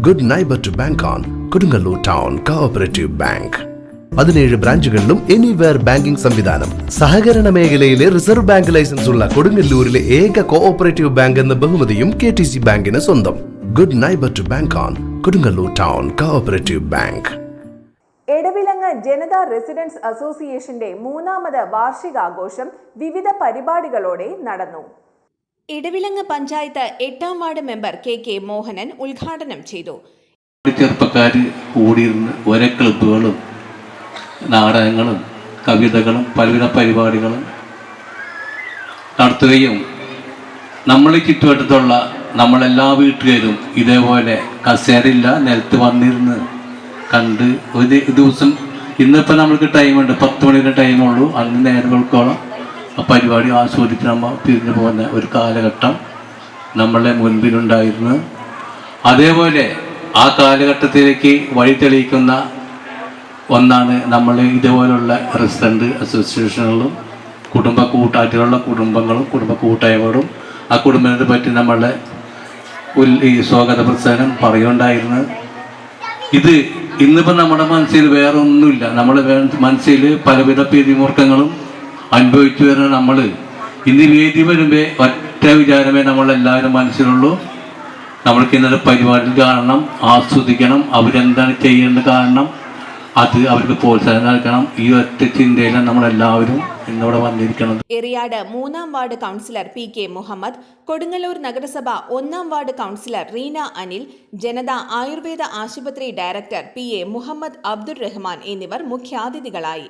Good neighbour to bank on Kodungallur town cooperative bank. 17 ബ്രാഞ്ചുകളിലും anywhere banking സംവിധാനം. സഹകരണ മേഖലയിലെ റിസർവ് ബാങ്ക് ലൈസൻസ് ഉള്ള കൊടുങ്ങല്ലൂരിലെ ഏക കോഓപ്പറേറ്റീവ് ബാങ്ക് എന്ന ബഹുമതിയും KTC ബാങ്കിന് സ്വന്തം. Good neighbour to bank on Kodungallur town cooperative bank. Edavilangu Janata residents അസോസിയേഷന്റെ 3ാമത് വാർഷികാഘോഷം വിവിധ പരിപാടികളോടെ നടന്നു. എടവിലങ്ങ് പഞ്ചായത്ത് 8ാം വാർഡ് മെമ്പർ KK മോഹനൻ ഉദ്ഘാടനം ചെയ്തു. ചെറുപ്പക്കാർ കൂടിയിരുന്ന് ഒരേ ക്ലബ്ബുകളും നാടകങ്ങളും കവിതകളും പലവിധ പരിപാടികളും നടത്തുകയും നമ്മളെ ചുറ്റുവട്ടത്തുള്ള നമ്മളെല്ലാ വീട്ടുകാരും ഇതേപോലെ കസേരയില്ല നിലത്ത് വന്നിരുന്ന് കണ്ട് ഒരു ദിവസം ഇന്നിപ്പോൾ നമ്മൾക്ക് ടൈമുണ്ട് 10 മണിയുടെ ടൈമുള്ളൂ. അന്ന് നേരങ്ങൾക്കോളം ആ പരിപാടി ആസ്വദിച്ച് നമ്മൾ പിരിഞ്ഞു പോകുന്ന ഒരു കാലഘട്ടം നമ്മളെ മുൻപിലുണ്ടായിരുന്നു. അതേപോലെ ആ കാലഘട്ടത്തിലേക്ക് വഴി തെളിയിക്കുന്ന ഒന്നാണ് നമ്മൾ ഇതുപോലുള്ള റെസിഡൻറ്റ് അസോസിയേഷനുകളും കുടുംബ കൂട്ടായ്മകളുള്ള കുടുംബങ്ങളും കുടുംബ കൂട്ടായ്മകളും ആ കുടുംബത്തെ പറ്റി നമ്മളെ ഈ സ്വാഗത പ്രസംഗം പറയുണ്ടായിരുന്നു. ഇത് ഇന്നിപ്പോൾ നമ്മുടെ മനസ്സിൽ വേറെ ഒന്നുമില്ല. നമ്മുടെ മനസ്സിൽ പലവിധ പിരിമുറുക്കങ്ങളും അനുഭവിച്ചു വരുന്ന നമ്മൾ ഇന്ന് വേദി വരുമ്പോൾ ഒറ്റ വിചാരമേ നമ്മളെല്ലാവരും മനസ്സിലുള്ളൂ. നമ്മൾക്ക് ഇന്നത്തെ പരിപാടി കാണണം, ആസ്വദിക്കണം, അവരെന്താണ് ചെയ്യേണ്ടത് കാണണം, അത് അവർക്ക് പ്രോത്സാഹനം നൽകണം. ഈ ഒറ്റ ചിന്തയിലാണ് നമ്മളെല്ലാവരും ഇന്നിവിടെ വന്നിരിക്കുന്നത്. എറിയാട് 3ാം ward councillor PK Muhammad, Kodungallur നഗരസഭ 1ാം വാർഡ് കൗൺസിലർ റീന അനിൽ, ജനതാ ആയുർവേദ ആശുപത്രി ഡയറക്ടർ PA മുഹമ്മദ് അബ്ദുൾ റഹ്മാൻ എന്നിവർ മുഖ്യാതിഥികളായി.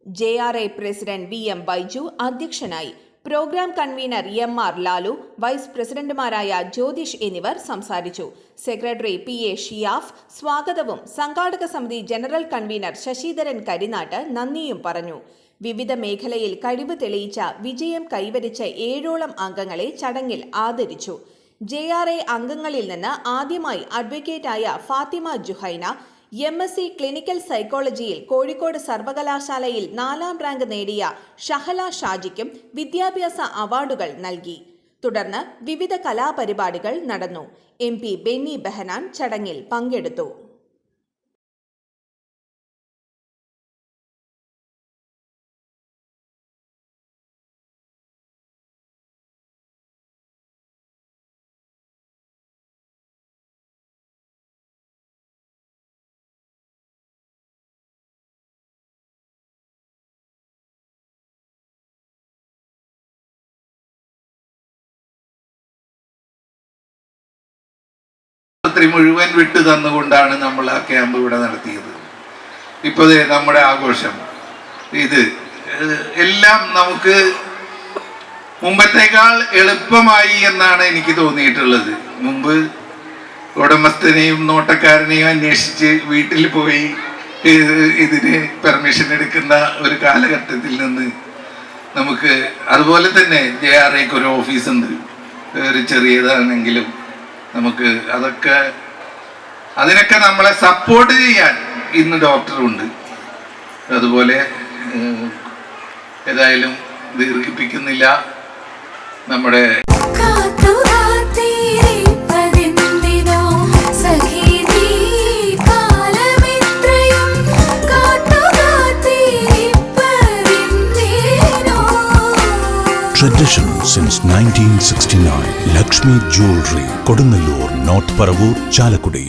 JRA പ്രസിഡന്റ് VM ബൈജു അധ്യക്ഷനായി. പ്രോഗ്രാം കൺവീനർ MR ലാലു, വൈസ് പ്രസിഡന്റുമാരായ ജ്യോതിഷ് എന്നിവർ സംസാരിച്ചു. സെക്രട്ടറി PA ഷിയാഫ് സ്വാഗതവും സംഘാടക സമിതി ജനറൽ കൺവീനർ ശശിധരൻ കരിനാട്ട് നന്ദിയും പറഞ്ഞു. വിവിധ മേഖലയിൽ കഴിവ് തെളിയിച്ച വിജയം കൈവരിച്ച 7ഓളം അംഗങ്ങളെ ചടങ്ങിൽ ആദരിച്ചു. JRA അംഗങ്ങളിൽ നിന്ന് ആദ്യമായി അഡ്വക്കേറ്റായ ഫാത്തിമ ജുഹൈന, MSc ക്ലിനിക്കൽ സൈക്കോളജിയിൽ കോഴിക്കോട് സർവകലാശാലയിൽ 4ാം റാങ്ക് നേടിയ ഷഹല ഷാജിക്കും വിദ്യാഭ്യാസ അവാർഡുകൾ നൽകി. തുടർന്ന് വിവിധ കലാപരിപാടികൾ നടന്നു. MP ബെന്നി ബെഹനാൻ ചടങ്ങിൽ പങ്കെടുത്തു. മുഴുവൻ വിട്ടു തന്നുകൊണ്ടാണ് നമ്മൾ ആ ക്യാമ്പ് ഇവിടെ നടത്തിയത്. ഇപ്പോൾ നമ്മുടെ ആഘോഷം ഇത് എല്ലാം നമുക്ക് മുമ്പത്തേക്കാൾ എളുപ്പമായി എന്നാണ് എനിക്ക് തോന്നിയിട്ടുള്ളത്. മുമ്പ് ഉടമസ്ഥനെയും നോട്ടക്കാരനെയും അന്വേഷിച്ച് വീട്ടിൽ പോയി ഇതിന് പെർമിഷൻ എടുക്കുന്ന ഒരു കാലഘട്ടത്തിൽ നിന്ന് നമുക്ക്, അതുപോലെ തന്നെ JRAക്ക് ഒരു ഓഫീസുണ്ട്, ഒരു ചെറിയതാണെങ്കിലും നമുക്ക് അതിനൊക്കെ നമ്മളെ സപ്പോർട്ട് ചെയ്യാൻ ഇന്ന് ഡോക്ടറുണ്ട്. അതുപോലെ ഏതായാലും ദീർഘിപ്പിക്കുന്നില്ല. നമ്മുടെ Tradition since 1969. Lakshmi Jewelry, Kodunallur, North Paravur, Chalakudi.